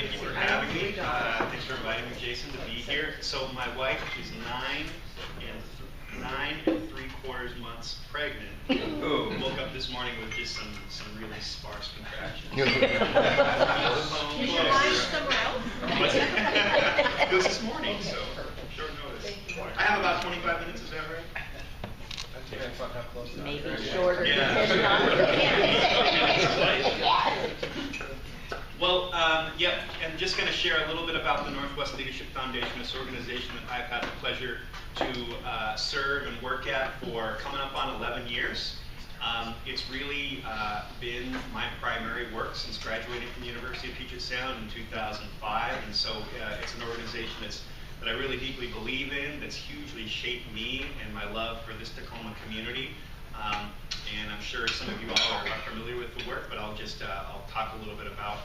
Thank you for having me. Thanks for inviting me, Jason, to be here. So my wife is 9 and 3/4 months pregnant. Woke up this morning with just some really sparse contractions. Is your wife somewhere else? It was this morning, so short notice. I have about 25 minutes, is that right? Maybe shorter. Yeah. Well, yep, I'm just going to share a little bit about the Northwest Leadership Foundation, this organization that I've had the pleasure to serve and work at for coming up on 11 years. It's really been my primary work since graduating from the University of Puget Sound in 2005, and so it's an organization that I really deeply believe in, that's hugely shaped me and my love for this Tacoma community. And I'm sure some of you all are familiar with the work, but I'll talk a little bit about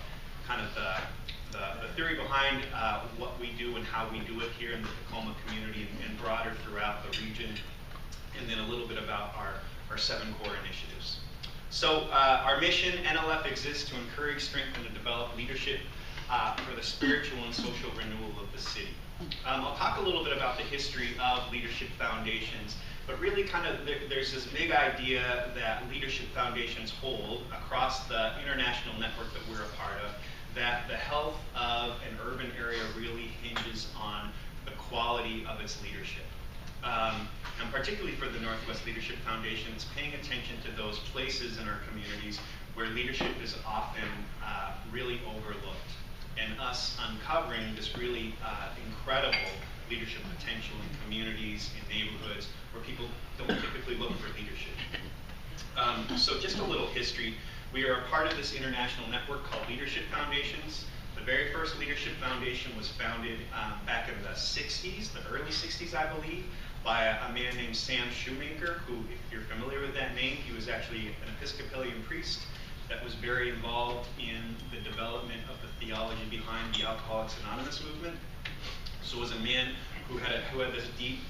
kind of the theory behind what we do and how we do it here in the Tacoma community and broader throughout the region, and then a little bit about our 7 core initiatives. So our mission, NLF, exists to encourage, strengthen, and develop leadership for the spiritual and social renewal of the city. I'll talk a little bit about the history of leadership foundations, but really kind of there's this big idea that leadership foundations hold across the international network that we're a part of, that the health of an urban area really hinges on the quality of its leadership. And particularly for the Northwest Leadership Foundation, it's paying attention to those places in our communities where leadership is often really overlooked, and us uncovering this really incredible leadership potential in communities, in neighborhoods, where people don't typically look for leadership. So just a little history. We are a part of this international network called Leadership Foundations. The very first Leadership Foundation was founded back in the 60s, the early 60s, I believe, by a man named Sam Shoemaker, who, if you're familiar with that name, he was actually an Episcopalian priest that was very involved in the development of the theology behind the Alcoholics Anonymous movement. So was a man who had this deep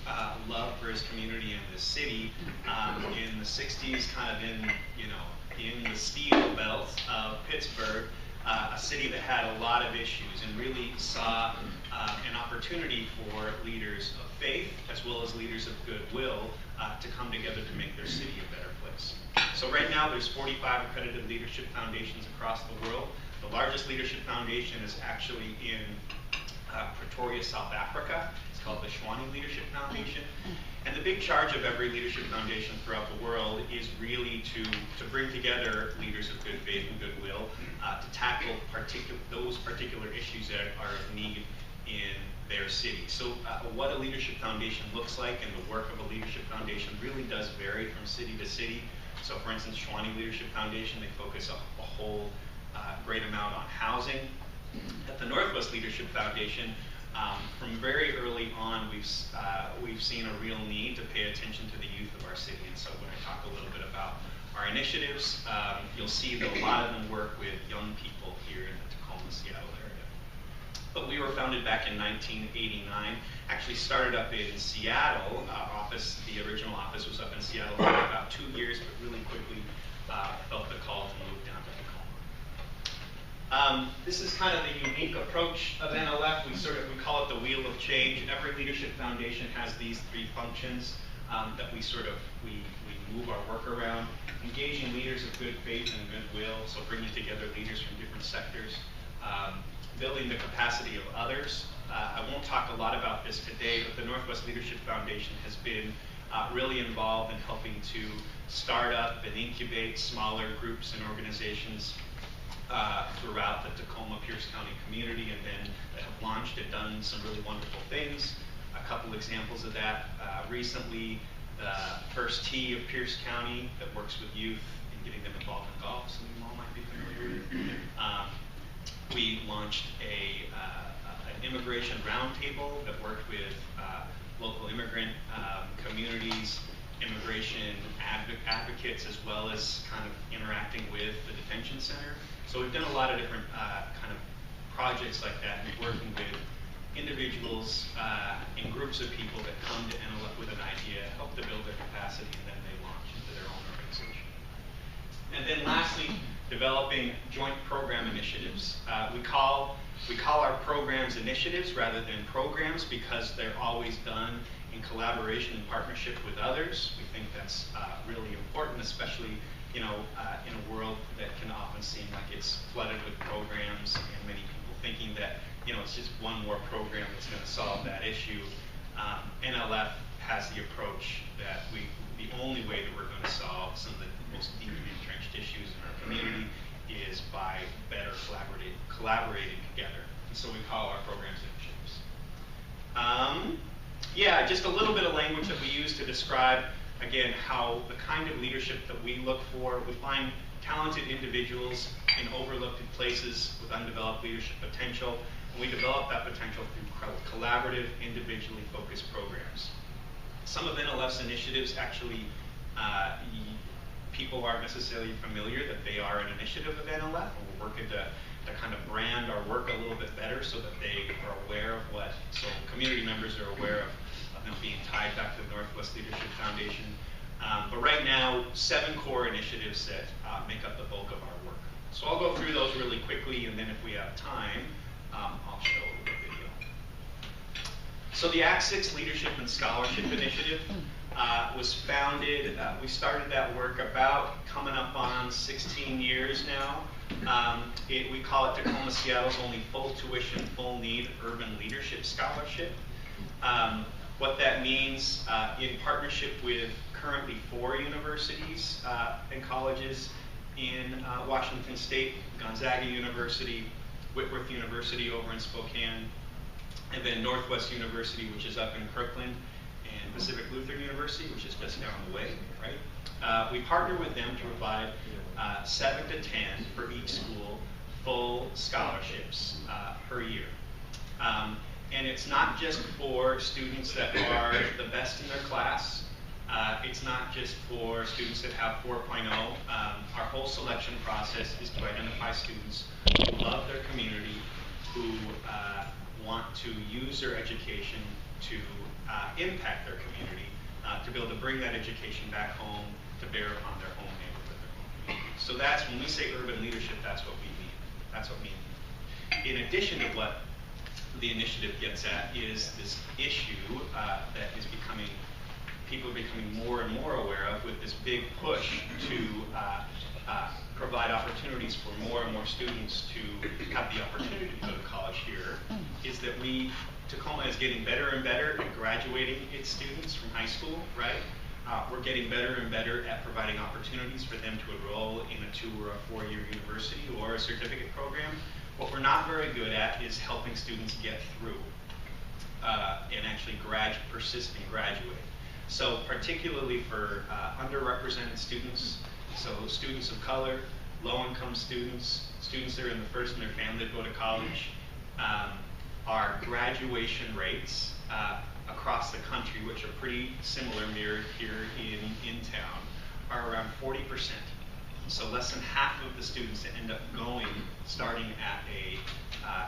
love for his community and the city. In the 60s, kind of in the steel belt of Pittsburgh, a city that had a lot of issues, and really saw an opportunity for leaders of faith as well as leaders of goodwill to come together to make their city a better place. So right now there's 45 accredited leadership foundations across the world. The largest leadership foundation is actually in Pretoria, South Africa. It's called the Shwani Leadership Foundation. And the big charge of every leadership foundation throughout the world is really to bring together leaders of good faith and goodwill to tackle those particular issues that are of need in their city. So what a leadership foundation looks like and the work of a leadership foundation really does vary from city to city. So for instance, Shwani Leadership Foundation, they focus a whole great amount on housing. At the Northwest Leadership Foundation, from very early on, we've seen a real need to pay attention to the youth of our city. And so when I talk a little bit about our initiatives, you'll see that a lot of them work with young people here in the Tacoma, Seattle area. But we were founded back in 1989, actually started up in Seattle. The original office was up in Seattle for about 2 years, but really quickly felt the call to move down to Tacoma. This is kind of the unique approach of NLF. We call it the wheel of change. Every leadership foundation has these 3 functions that we move our work around. Engaging leaders of good faith and goodwill, so bringing together leaders from different sectors. Building the capacity of others. I won't talk a lot about this today, but the Northwest Leadership Foundation has been really involved in helping to start up and incubate smaller groups and organizations throughout the Tacoma, Pierce County community, and then have launched and done some really wonderful things. A couple examples of that. Recently, the First Tee of Pierce County that works with youth and getting them involved in golf, some of you all might be familiar with. We launched an immigration roundtable that worked with local immigrant communities, immigration advocates, as well as kind of interacting with the detention center. So we've done a lot of different kind of projects like that, and working with individuals and groups of people that come to NLF with an idea, help to build their capacity, and then they launch into their own organization. And then lastly, developing joint program initiatives. We call We call our programs initiatives rather than programs because they're always done in collaboration and partnership with others. We think that's really important, especially in a world that can often seem like it's flooded with programs and many people thinking that it's just one more program that's going to solve that issue. NLF has the approach that the only way that we're going to solve some of the most deeply entrenched issues in our community is by better collaborating together. And so we call our programs initiatives. Yeah, just a little bit of language that we use to describe, again, how the kind of leadership that we look for. We find talented individuals in overlooked places with undeveloped leadership potential, and we develop that potential through collaborative, individually focused programs. Some of NLF's initiatives actually, people aren't necessarily familiar that they are an initiative of NLF, and we're working to kind of brand our work a little bit better so that they are aware of so community members are aware of them being tied back to the Northwest Leadership Foundation. But right now, 7 core initiatives that make up the bulk of our work. So I'll go through those really quickly, and then if we have time, I'll show the video. So the Act 6 Leadership and Scholarship Initiative was founded, we started that work about coming up on 16 years now. We call it Tacoma, Seattle's only full tuition, full need urban leadership scholarship. What that means, in partnership with currently 4 universities and colleges in Washington State, Gonzaga University, Whitworth University over in Spokane, and then Northwest University, which is up in Kirkland, and Pacific Lutheran University, which is just down the way, right? We partner with them to provide 7 to 10 for each school full scholarships per year. And it's not just for students that are the best in their class. It's not just for students that have 4.0. Our whole selection process is to identify students who love their community, who want to use their education to impact their community, to be able to bring that education back home, to bear upon their home neighborhood, their home community. So that's, when we say urban leadership, that's what we mean. That's what we mean. In addition to what the initiative gets at is this issue that is people are becoming more and more aware of, with this big push to provide opportunities for more and more students to have the opportunity to go to college here, is that Tacoma is getting better and better at graduating its students from high school, right? We're getting better and better at providing opportunities for them to enroll in a 2 or a 4-year university or a certificate program. What we're not very good at is helping students get through and actually persist and graduate. So particularly for underrepresented students, so students of color, low-income students, students that are in the first in their family to go to college, our graduation rates across the country, which are pretty similar mirrored here in town, are around 40%. So less than half of the students that end up starting at a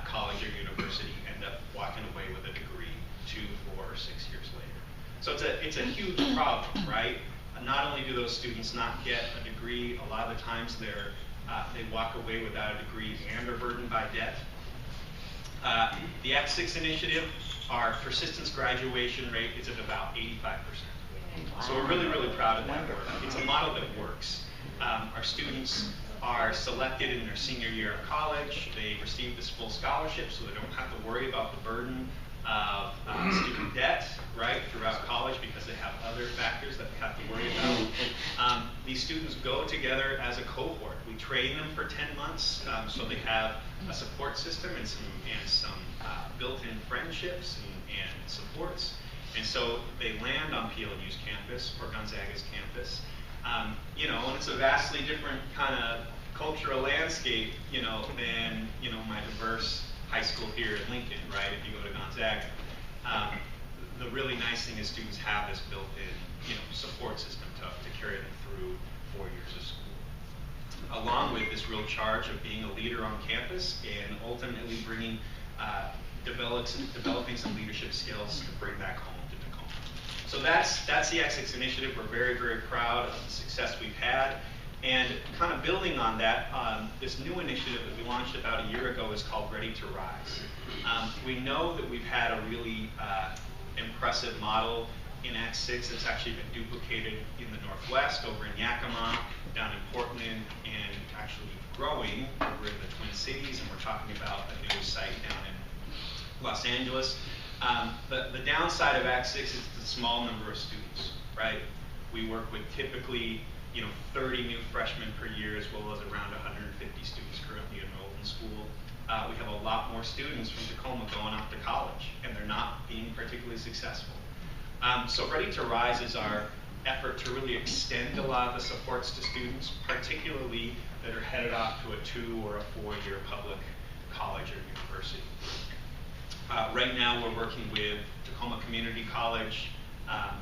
college or university, end up walking away with a degree 2, 4, or 6 years later. So it's a huge problem, right? Not only do those students not get a degree, a lot of the times they walk away without a degree and are burdened by debt. The Act 6 initiative, our persistence graduation rate is at about 85%. So we're really, really proud of that work. It's a model that works. Our students are selected in their senior year of college. They receive this full scholarship, so they don't have to worry about the burden of student debt, right, throughout college, because they have other factors that they have to worry about. These students go together as a cohort. We train them for 10 months, so they have a support system and some built-in friendships and supports. And so they land on PLU's campus or Gonzaga's campus. And it's a vastly different kind of cultural landscape, than, my diverse high school here at Lincoln, right, if you go to Gonzaga. The really nice thing is students have this built-in, support system to carry them through 4 years of school, along with this real charge of being a leader on campus and ultimately developing some leadership skills to bring back home to Tacoma. So that's the Act 6 initiative. We're very, very proud of the success we've had. And kind of building on that, this new initiative that we launched about a year ago is called Ready to Rise. We know that we've had a really impressive model in Act 6 that's actually been duplicated in the Northwest, over in Yakima, down in Portland, and actually growing over in the Twin Cities, and we're talking about a new site down in Los Angeles. The downside of Act 6 is the small number of students, right? We work with typically 30 new freshmen per year, as well as around 150 students currently enrolled in school. We have a lot more students from Tacoma going off to college, and they're not being particularly successful. So Ready to Rise is our effort to really extend a lot of the supports to students, particularly that are headed off to a 2 or a 4-year public college or university. Right now we're working with Tacoma Community College,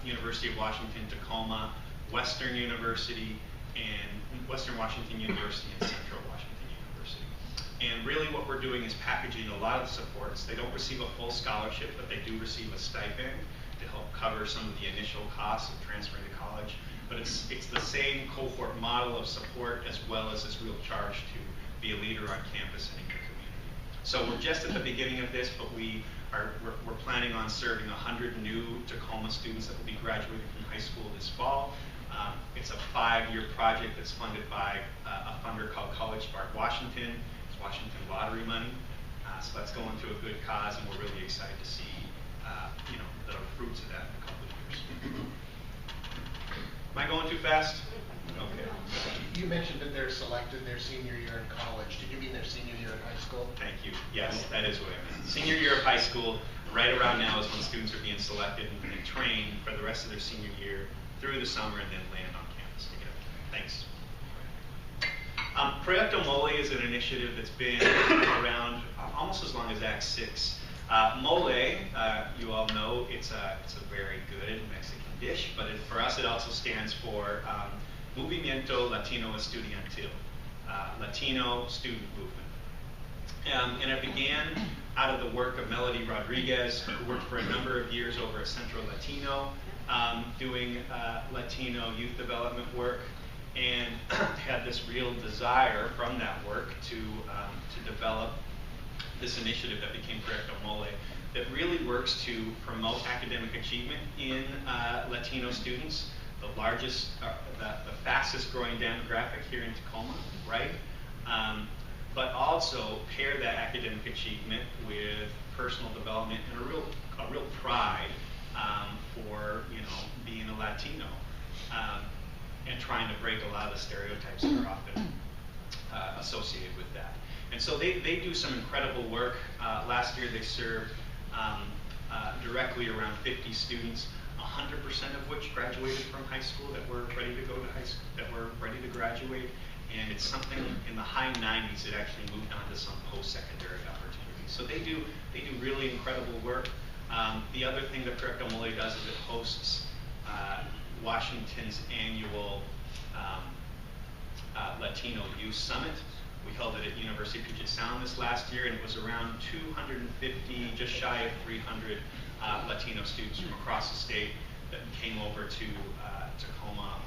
University of Washington, Tacoma, Western University, and Western Washington University, and Central Washington University. And really what we're doing is packaging a lot of the supports. They don't receive a full scholarship, but they do receive a stipend to help cover some of the initial costs of transferring to college. But it's the same cohort model of support, as well as this real charge to be a leader on campus and in your community. So we're just at the beginning of this, but we're planning on serving 100 new Tacoma students that will be graduating from high school this fall. It's a 5-year project that's funded by a funder called College Spark Washington. It's Washington lottery money. So that's going to a good cause, and we're really excited to see the fruits of that in a couple of years. Am I going too fast? Okay. You mentioned that they're selected their senior year in college. Did you mean their senior year in high school? Thank you. Yes, that is what I meant. Senior year of high school, right around now is when students are being selected and trained for the rest of their senior year through the summer and then land on campus together. Thanks. Proyecto Mole is an initiative that's been around almost as long as Act 6. Mole, you all know, it's a very good Mexican dish, but for us it also stands for Movimiento Latino Estudiantil, Latino student movement. And it began out of the work of Melody Rodriguez, who worked for a number of years over at Centro Latino, doing Latino youth development work, and had this real desire from that work to develop this initiative that became Proyecto Mole, that really works to promote academic achievement in Latino students, the largest, the fastest growing demographic here in Tacoma, right? But also pair that academic achievement with personal development and a real pride for being a Latino, and trying to break a lot of the stereotypes that are often associated with that. And so they do some incredible work. Last year they served directly around 50 students, 100% of which graduated from high school that were ready to go to high school, that were ready to graduate. And it's something in the high 90s that actually moved on to some post-secondary opportunities. So they do really incredible work. The other thing that Proyecto Mole does is it hosts Washington's annual Latino Youth Summit. We held it at University of Puget Sound this last year, and it was around 250, just shy of 300 Latino students from across the state that came over to Tacoma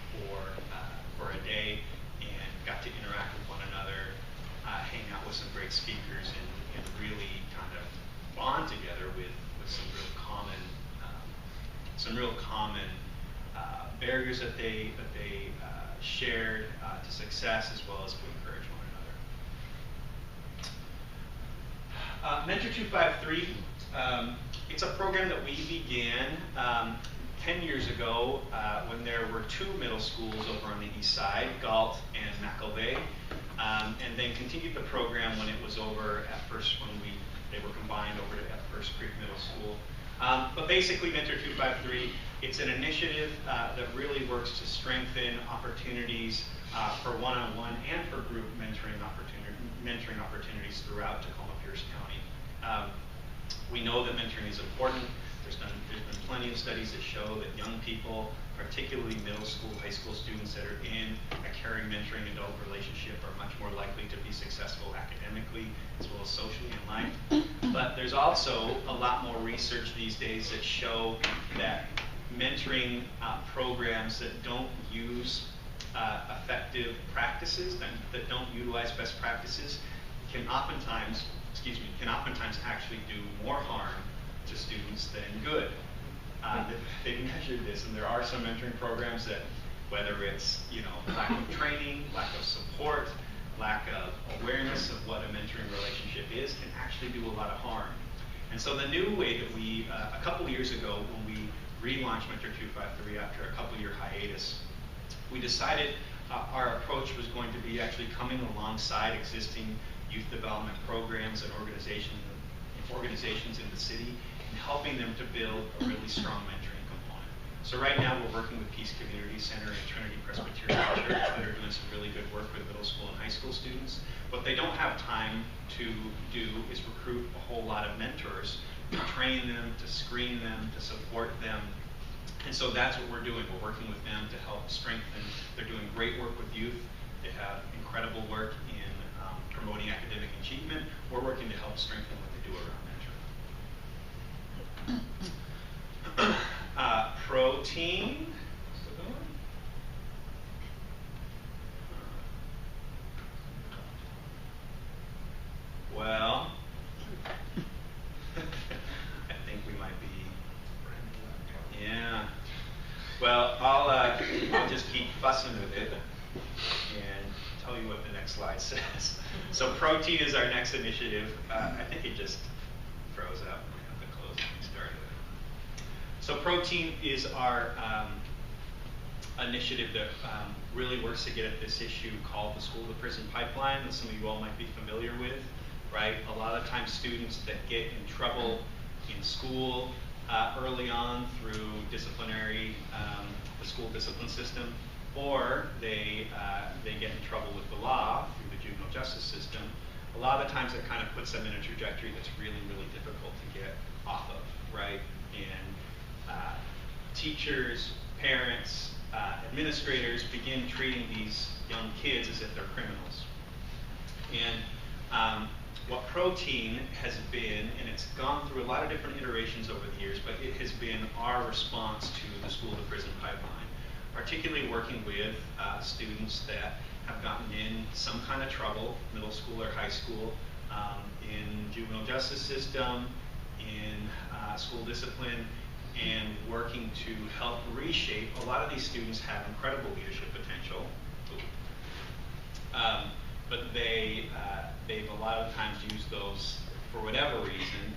for a day and got to interact with one another, hang out with some great speakers, and really kind of bond together with some real common barriers that they shared to success, as well as to encourage one another. Mentor 253, it's a program that we began 10 years ago when there were 2 middle schools over on the east side, Galt and McElvey, and then continued the program when it was over at First, they were combined over at First Creek Middle School. But basically, Mentor 253, it's an initiative that really works to strengthen opportunities for one-on-one and for group mentoring opportunities throughout Tacoma Pierce County. We know that mentoring is important. There's been plenty of studies that show that young people, particularly middle school, high school students that are in a caring, mentoring adult relationship, are much more likely to be successful academically as well as socially in life. But there's also a lot more research these days that show that mentoring programs that don't use effective practices that don't utilize best practices can oftentimes actually do more harm to students than good. They've measured this, and there are some mentoring programs that, whether it's lack of training, lack of support, lack of awareness of what a mentoring relationship is, can actually do a lot of harm. And so the new way that we, a couple years ago, when we relaunched Mentor 253 after a couple-year hiatus, we decided our approach was going to be actually coming alongside existing youth development programs and organizations in the city and helping them to build a really strong mentoring component. So right now we're working with Peace Community Center and Trinity Presbyterian Church that are doing some really good work with middle school and high school students. What they don't have time to do is recruit a whole lot of mentors, to train them, to screen them, to support them. And so that's what we're doing. We're working with them to help strengthen. They're doing great work with youth. They have incredible work in promoting academic achievement. We're working to help strengthen what they do around mentoring. Protein. Well, I think we might be. Yeah. Well, I'll just keep fussing with it and tell you what the next slide says. So protein is our next initiative. I think it just froze up. I have to close and restart it. So protein is our initiative that really works to get at this issue called the school to prison pipeline that some of you all might be familiar with, right? A lot of times students that get in trouble in school early on through disciplinary, the school discipline system, or they get in trouble with the law through the juvenile justice system. A lot of times it kind of puts them in a trajectory that's really, really difficult to get off of, right? And teachers, parents, administrators begin treating these young kids as if they're criminals. And what protein has been, and it's gone through a lot of different iterations over the years, but it has been our response to the school to prison pipeline, particularly working with students that have gotten in some kind of trouble, middle school or high school, in juvenile justice system, in school discipline, and working to help reshape. A lot of these students have incredible leadership potential, but they've a lot of times used those, for whatever reason,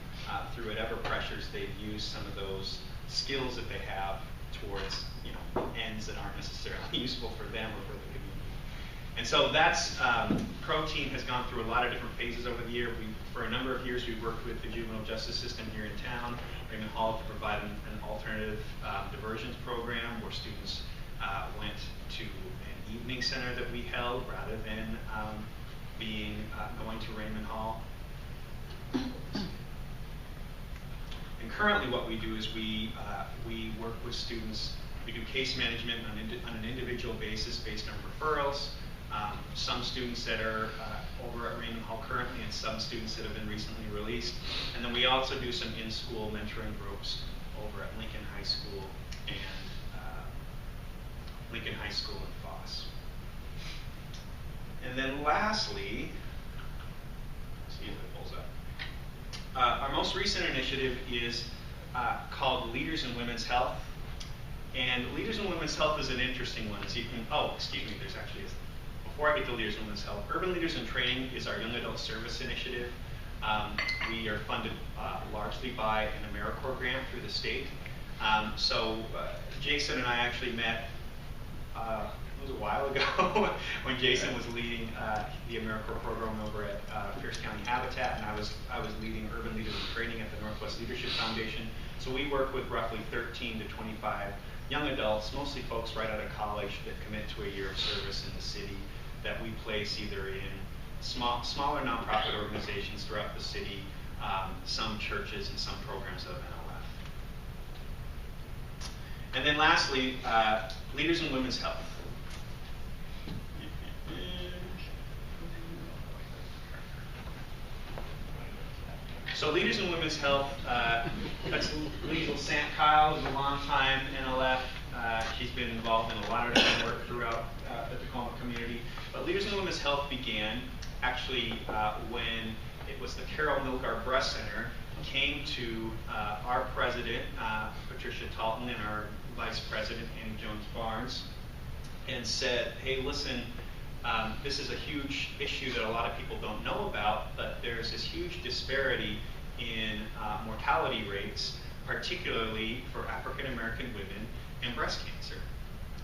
through whatever pressures, they've used some of those skills that they have towards ends that aren't necessarily useful for them or for the community. And so that's, protein has gone through a lot of different phases over the year. For a number of years, we've worked with the juvenile justice system here in town, Raymond Hall, to provide an alternative diversions program where students went to an evening center that we held rather than going to Raymond Hall. And currently what we do is we work with students. We do case management on an individual basis based on referrals. Some students that are over at Raymond Hall currently, and some students that have been recently released. And then we also do some in-school mentoring groups over at Lincoln High School and Foss. And then lastly, let's see if it pulls up. Our most recent initiative is called Leaders in Women's Health. And Leaders in Women's Health is an interesting one. As you can, there's actually, before I get to Leaders in Women's Health, Urban Leaders in Training is our young adult service initiative. We are funded largely by an AmeriCorps grant through the state. So Jason and I actually met, it was a while ago when Jason was leading the AmeriCorps program over at Pierce County Habitat, and I was leading Urban Leaders in Training at the Northwest Leadership Foundation. So we work with roughly 13 to 25 young adults, mostly folks right out of college that commit to a year of service in the city, that we place either in smaller nonprofit organizations throughout the city, some churches, and some programs of NLF. And then lastly, Leaders in Women's Health. So Leaders in Women's Health, that's Liesl Sant Kyle, who's a long-time NLF She's been involved in a lot of different work throughout the Tacoma community. But Leaders in Women's Health began actually when it was the Carol Milgar Breast Center came to our president, Patricia Talton, and our vice president, Annie Jones-Barnes, and said, hey, listen, this is a huge issue that a lot of people don't know about, but there's this huge disparity in mortality rates, particularly for African American women and breast cancer.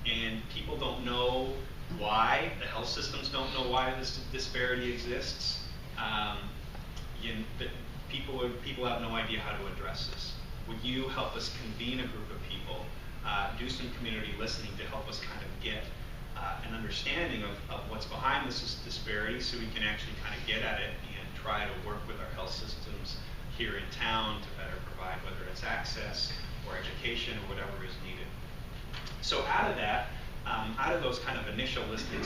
And people don't know why, the health systems don't know why this disparity exists. People have no idea how to address this. Would you help us convene a group of people, do some community listening to help us kind of get an understanding of what's behind this disparity, so we can actually kind of get at it and try to work with our health systems here in town to better provide, whether it's access or education or whatever is needed. So out of that, out of those kind of initial listening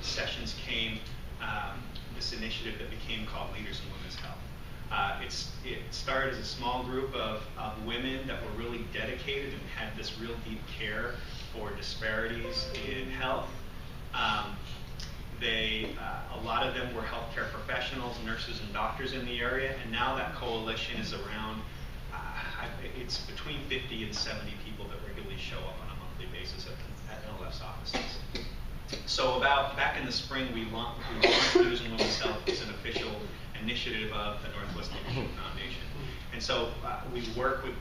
sessions came this initiative that became called Leaders in Women's Health. It started as a small group of women that were really dedicated and had this real deep care for disparities in health. A lot of them were healthcare professionals, nurses and doctors in the area, and now that coalition is around, it's between 50 and 70 people that regularly show up on a monthly basis at NLF's offices. So back in the spring, we launched Leaders in Women's Health as an official initiative of the Northwest Leadership Foundation. And so we work with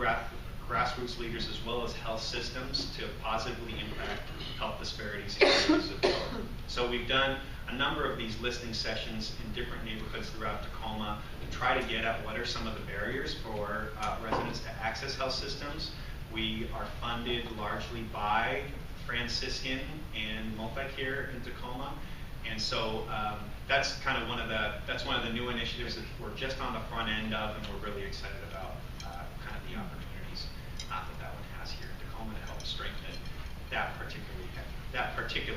grassroots leaders as well as health systems to positively impact health disparities in areas of power. So we've done a number of these listening sessions in different neighborhoods throughout Tacoma to try to get at what are some of the barriers for residents to access health systems. We are funded largely by Franciscan and Multicare in Tacoma, and so that's kind of one of the new initiatives that we're just on the front end of, and we're really excited about kind of the opportunities that one has here in Tacoma to help strengthen that particular